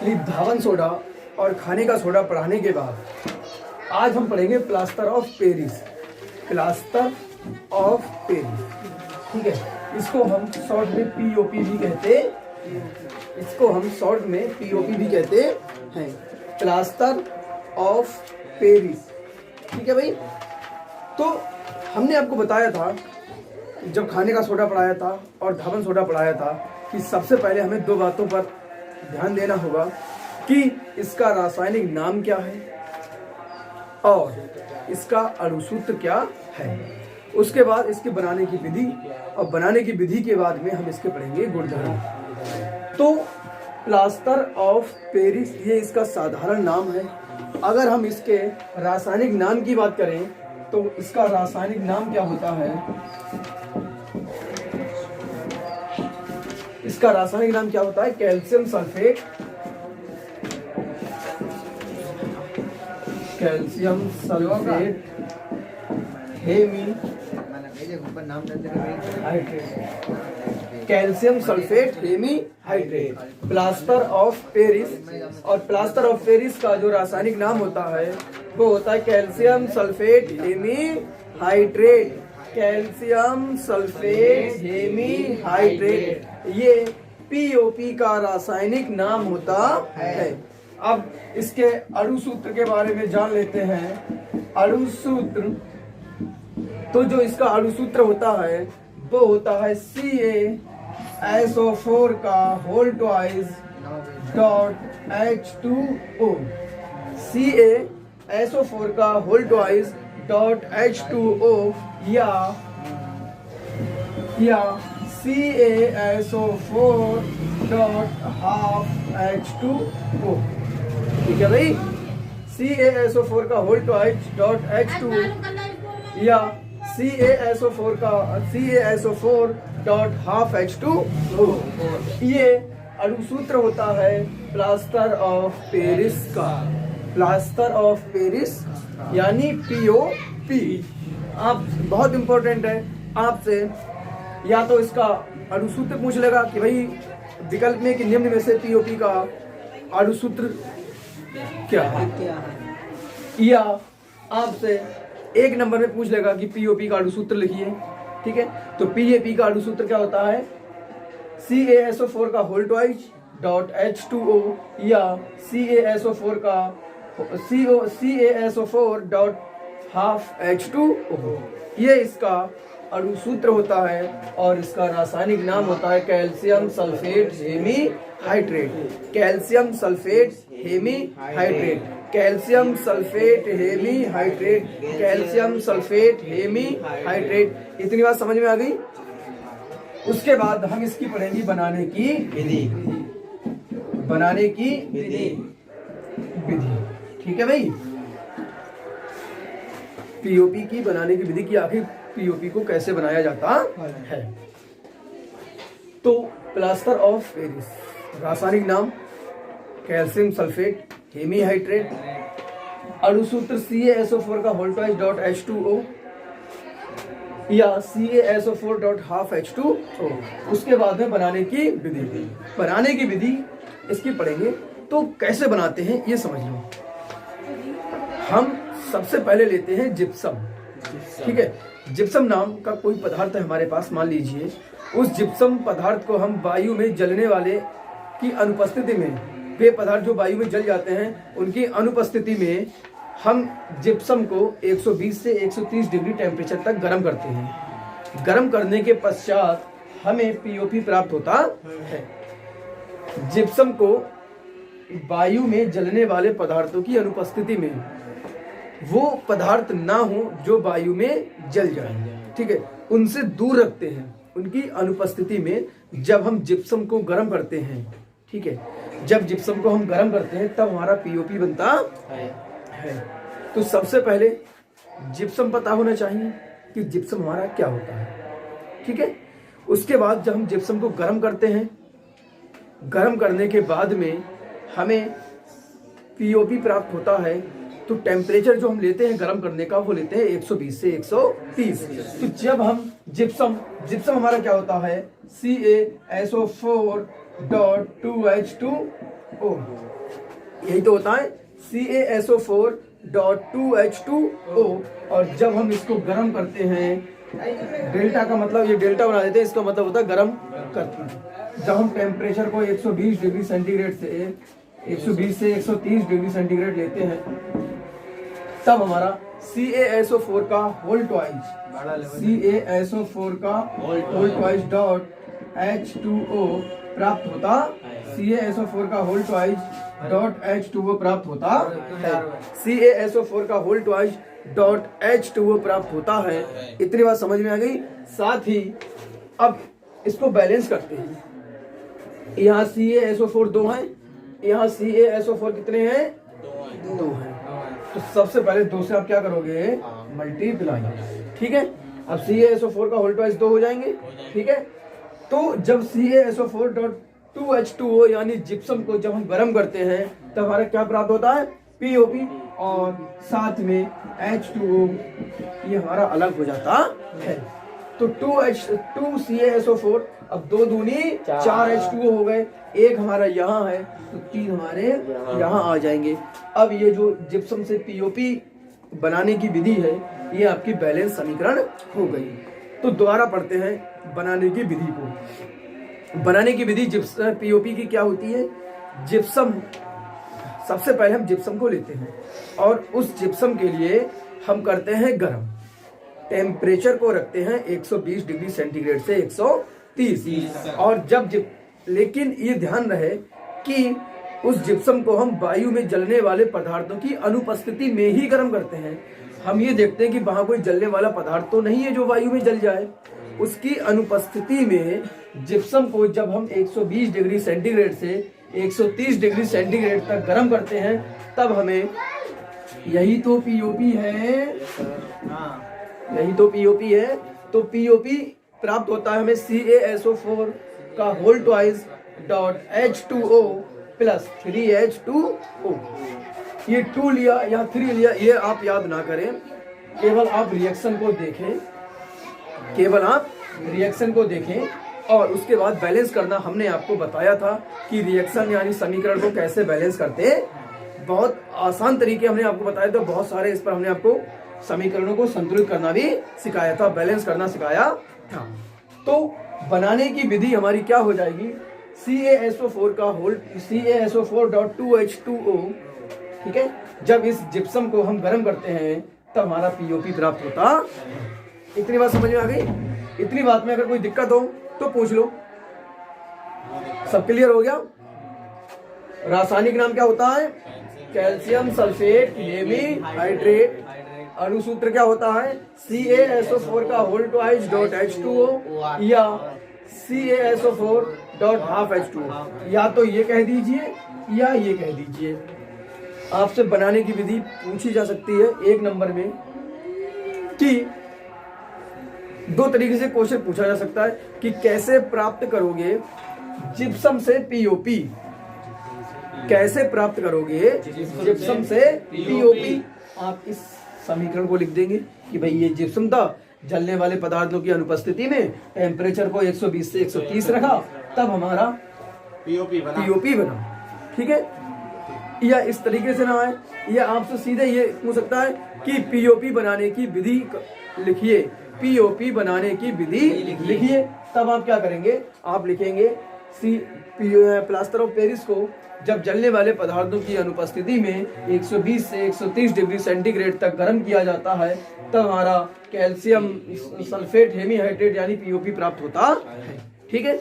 कि धावन सोडा और खाने का सोडा पढ़ाने के बाद आज हम पढ़ेंगे plaster of Paris. Plaster of Paris, ठीक है। इसको हम शॉर्ट में पीओपी भी कहते हैं। इसको हम शॉर्ट में पीओपी भी कहते हैं, प्लास्टर ऑफ पेरिस, ठीक है भाई। तो हमने आपको बताया था जब खाने का सोडा पढ़ाया था और धावन सोडा पढ़ाया था कि सबसे पहले हमें दो बातों पर ध्यान देना होगा कि इसका रासायनिक नाम क्या है और इसका अणुसूत्र क्या है। उसके बाद इसके बनाने की विधि, और बनाने की विधि के बाद में हम इसके पढ़ेंगे गुणधर्म। तो प्लास्टर ऑफ पेरिस ये इसका साधारण नाम है। अगर हम इसके रासायनिक नाम की बात करें तो इसका रासायनिक नाम क्या होता है, इसका रासायनिक नाम क्या होता है, calcium sulphate, calcium sulphate hemihydrate, calcium sulphate hemihydrate, plaster of Paris. और प्लास्टर ऑफ पेरिस का जो रासायनिक नाम होता है वो होता है calcium sulphate hemihydrate, calcium sulphate hemihydrate. ये पीओपी का रासायनिक नाम होता है। अब इसके अणुसूत्र के बारे में जान लेते हैं। अणुसूत्र, तो जो इसका अणुसूत्र होता है वो होता है CaSO4 का whole twice dot H2O, CaSO4 का होल ट्वाइस डॉट H2O या CaSO4 डॉट हाफ H2O, ठीक है भाई। CaSO4 का होल ट्वाइस डॉट H2O या CaSO4 डॉट हाफ H2O, ये अणुसूत्र होता है प्लास्टर ऑफ पेरिस का। प्लास्टर ऑफ पेरिस यानी पीओपी। आप बहुत इंपॉर्टेंट है, आपसे या तो इसका अणुसूत्र पूछ लेगा कि भाई विकल्प में कि निम्न में से पीओपी का अणुसूत्र क्या है, या आपसे एक नंबर में पूछ लेगा कि पीओपी का अणुसूत्र लिखिए, ठीक है। तो पीएपी का अणुसूत्र क्या होता है, CaSO4 का होल ट्वाइस डॉट H2O या CaSO4 डॉट हाफ H2O, ये इसका अणुसूत्र होता है। और इसका रासायनिक नाम होता है calcium sulphate hemihydrate, calcium sulphate hemihydrate, calcium sulphate hemihydrate, calcium sulphate hemihydrate. इतनी बात समझ में आ गई। उसके बाद हम इसकी पढ़ेंगे बनाने की विधि, बनाने की विधि, ठीक है भाई। पीओपी की बनाने की विधि की, आखिर पीओपी को कैसे बनाया जाता है। तो प्लास्टर ऑफ पेरिस, रासायनिक नाम कैल्शियम सल्फेट हेमी हाइड्रेट, अणुसूत्र CaSO4 का होल ट्वाइस डॉट H2O या CaSO4 डॉट हाफ H2O। उसके बाद में बनाने की विधि, बनाने की विधि इसकी पढ़ेंगे। तो कैसे बनाते हैं ये समझ लो। हम सबसे पहले लेते हैं जिप्सम, ठीक है। जिप्सम नाम का कोई पदार्थ है हमारे पास, मान लीजिए। उस जिप्सम पदार्थ को हम वायु में जलने वाले की अनुपस्थिति में, वे पदार्थ जो वायु में जल जाते हैं उनकी अनुपस्थिति में हम जिप्सम को 120 से 130 डिग्री टेम्परेचर तक गर्म करते हैं। गर्म करने के पश्चात हमें पीओपी प्राप्त होता है। जिप्सम को वायु में जलने वाले पदार्थों की अनुपस्थिति में, वो पदार्थ ना हो जो वायु में जल जाए, ठीक है, उनसे दूर रखते हैं। उनकी अनुपस्थिति में जब हम जिप्सम को गर्म करते हैं, ठीक है, जब जिप्सम को हम गर्म करते हैं तब हमारा पीओपी बनता है। तो सबसे पहले जिप्सम पता होना चाहिए कि जिप्सम हमारा क्या होता है, ठीक है। उसके बाद जब हम जिप्सम को गर्म करते हैं, गर्म करने के बाद में हमें पीओपी प्राप्त होता है। तो टेम्परेचर जो हम लेते हैं गर्म करने का वो लेते हैं 120 से 130। तो जब हम जिप्सम हमारा क्या होता है CaSO4 डॉट 2H2 ओ, यही तो होता है CaSO4.2H2O। और जब हम इसको गर्म करते हैं, डेल्टा का मतलब ये डेल्टा बना देते हैं, इसका मतलब होता है गर्म करते हैं। जब हम टेम्परेचर को 120 डिग्री सेंटीग्रेड से 120 से 130 डिग्री सेंटीग्रेड लेते हैं, तब हमारा CaSO4 का होल ट्वाइस CaSO4 का होल ट्वाइस डॉट H2O प्राप्त होता CaSO4 का होल ट्वाइस डॉट H2O प्राप्त होता है। CaSO4 का होल ट्वाइस डॉट H2O प्राप्त होता है। इतनी बात समझ में आ गई। साथ ही अब इसको बैलेंस करते हैं। यहाँ CaSO4 दो हैं, यहाँ CaSO4 कितने हैं? दो हैं। तो सबसे पहले दो से आप क्या करोगे? मल्टीप्लाई। ठीक है, अब CaSO4 का होल ट्वाइस दो हो जाएंगे। ठीक है, तो जब CaSO4.2H2O यानी जिप्सम को जब हम गर्म करते हैं, तब हमारा क्या प्राप्त होता है? POP, और साथ में H2O ये हमारा अलग हो जाता है। तो 2CaSO4, अब दो दूनी 4 H2O हो गए, एक हमारा यहाँ है तो 3 हमारे यहाँ आ जाएंगे। अब ये जो जिप्सम से POP बनाने की विधि है, ये आपकी बैलेंस समीकरण हो गई। तो दोबारा पढ़ते हैं बनाने की विधि को। बनाने की विधि जिप्सम POP की क्या होती है? जिप्सम, सबसे पहले हम जिप्सम को लेते हैं और उस जिप्सम के लिए हम करते हैं गर्म। टेम्परेचर को रखते हैं 120 डिग्री सेंटीग्रेड से 130। और जब लेकिन ये ध्यान रहे कि उस जिप्सम को हम वायु में जलने वाले पदार्थों की अनुपस्थिति में ही गर्म करते हैं। हम ये देखते हैं कि वहां कोई जलने वाला पदार्थ तो नहीं है जो वायु में जल जाए। उसकी अनुपस्थिति में जिप्सम को जब हम 120 डिग्री सेंटीग्रेड से 130 डिग्री सेंटीग्रेड तक गर्म करते हैं, तब हमें यही तो POP है, यही तो POP है। तो POP प्राप्त होता है हमें CaSO4 का whole twice dot H2O plus 3H2O। ये 2 लिया या 3 लिया, ये आप याद ना करें, केवल आप रिएक्शन को देखें, केवल आप रिएक्शन को देखें और उसके बाद बैलेंस करना। हमने आपको बताया था कि रिएक्शन यानी समीकरण को कैसे बैलेंस करते हैं। बहुत आसान तरीके हमने आपको बताया था, बहुत सारे इस पर हमने आपको समीकरणों को संतुलित करना भी सिखाया था, बैलेंस करना सिखाया था। तो बनाने की विधि हमारी क्या हो जाएगी? CaSO4 का होल CaSO4.2H2O। ठीक है, जब इस जिप्सम को हम गर्म करते हैं तब हमारा POP प्राप्त होता। इतनी बात समझ में आ गई? इतनी बात में अगर कोई दिक्कत हो तो पूछ लो। सब क्लियर हो गया? रासायनिक नाम क्या होता है? Calcium sulphate hemihydrate. अणुसूत्र क्या होता है? CaSO4 का होल ट्वाइस डॉट H2O या CaSO4 डॉट हाफ H2O। या तो ये कह दीजिए या ये कह दीजिए। आपसे बनाने की विधि पूछी जा सकती है 1 नंबर में कि 2 तरीके से क्वेश्चन पूछा जा सकता है कि कैसे प्राप्त करोगे जिप्सम से POP। कैसे प्राप्त करोगे जिप्सम से POP? आप इस समीकरण को लिख देंगे कि भाई ये जिप्सम था, जलने वाले पदार्थों की अनुपस्थिति में टेम्परेचर को 120 से 130 रखा, तब हमारा POP बना। ठीक है, या इस तरीके से ना है, या आपसे सीधे ये पूछ सकता है कि POP बनाने की विधि लिखिए, POP बनाने की विधि लिखिए। तब आप क्या करेंगे? आप लिखेंगे प्लास्टर ऑफ पेरिस को जब जलने वाले पदार्थों की अनुपस्थिति में 120 से 130 डिग्री सेंटीग्रेड तक गर्म किया जाता है, तब हमारा कैल्शियम सल्फेट हेमीहाइड्रेट यानी POP प्राप्त होता है। ठीक है।